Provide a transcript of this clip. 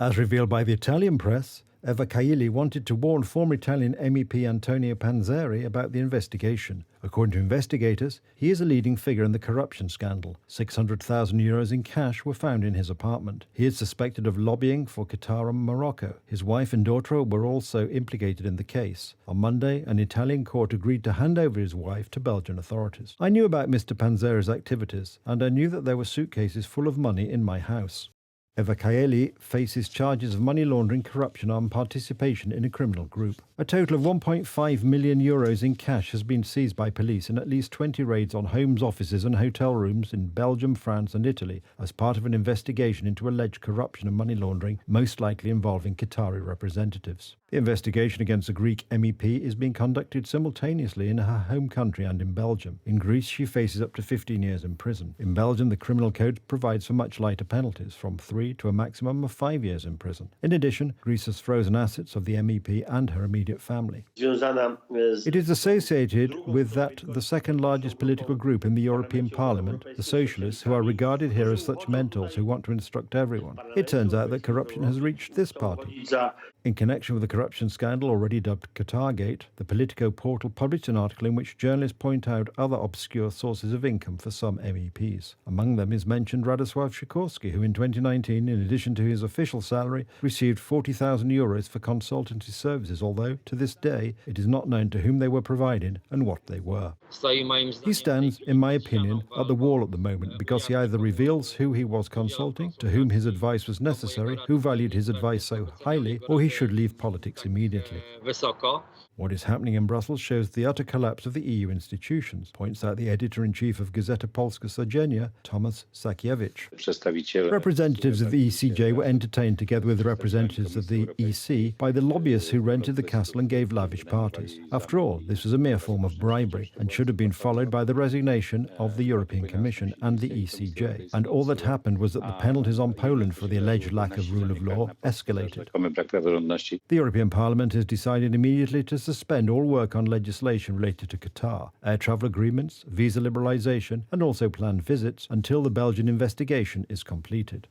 As revealed by the Italian press, Eva Kaili wanted to warn former Italian MEP Antonio Panzeri about the investigation. According to investigators, he is a leading figure in the corruption scandal. €600,000 in cash were found in his apartment. He is suspected of lobbying for Qatar and Morocco. His wife and daughter were also implicated in the case. On Monday, an Italian court agreed to hand over his wife to Belgian authorities. I knew about Mr. Panzeri's activities, and I knew that there were suitcases full of money in my house. Eva Kaili faces charges of money laundering, corruption and participation in a criminal group. A total of €1.5 million in cash has been seized by police in at least 20 raids on homes, offices and hotel rooms in Belgium, France and Italy as part of an investigation into alleged corruption and money laundering, most likely involving Qatari representatives. The investigation against the Greek MEP is being conducted simultaneously in her home country and in Belgium. In Greece, she faces up to 15 years in prison. In Belgium, the criminal code provides for much lighter penalties, from 3 to a maximum of 5 years in prison. In addition, Greece has frozen assets of the MEP and her immediate family. It is associated with the second largest political group in the European Parliament, the Socialists, who are regarded here as such mentors who want to instruct everyone. It turns out that corruption has reached this party. In connection with the corruption scandal already dubbed Qatargate, the Politico portal published an article in which journalists point out other obscure sources of income for some MEPs. Among them is mentioned Radosław Sikorski, who in 2019, in addition to his official salary, received €40,000 for consultancy services, although, to this day, it is not known to whom they were provided and what they were. He stands, in my opinion, at the wall at the moment because he either reveals who he was consulting, to whom his advice was necessary, who valued his advice so highly, or he should leave politics immediately. What is happening in Brussels shows the utter collapse of the EU institutions, points out the editor-in-chief of Gazeta Polska Codzienna, Tomasz Sakiewicz. Representatives of the ECJ were entertained together with representatives of the EC by the lobbyists who rented the castle and gave lavish parties. After all, this was a mere form of bribery and should have been followed by the resignation of the European Commission and the ECJ. And all that happened was that the penalties on Poland for the alleged lack of rule of law escalated. The European Parliament has decided immediately to suspend all work on legislation related to Qatar, air travel agreements, visa liberalisation and also planned visits until the Belgian investigation is completed.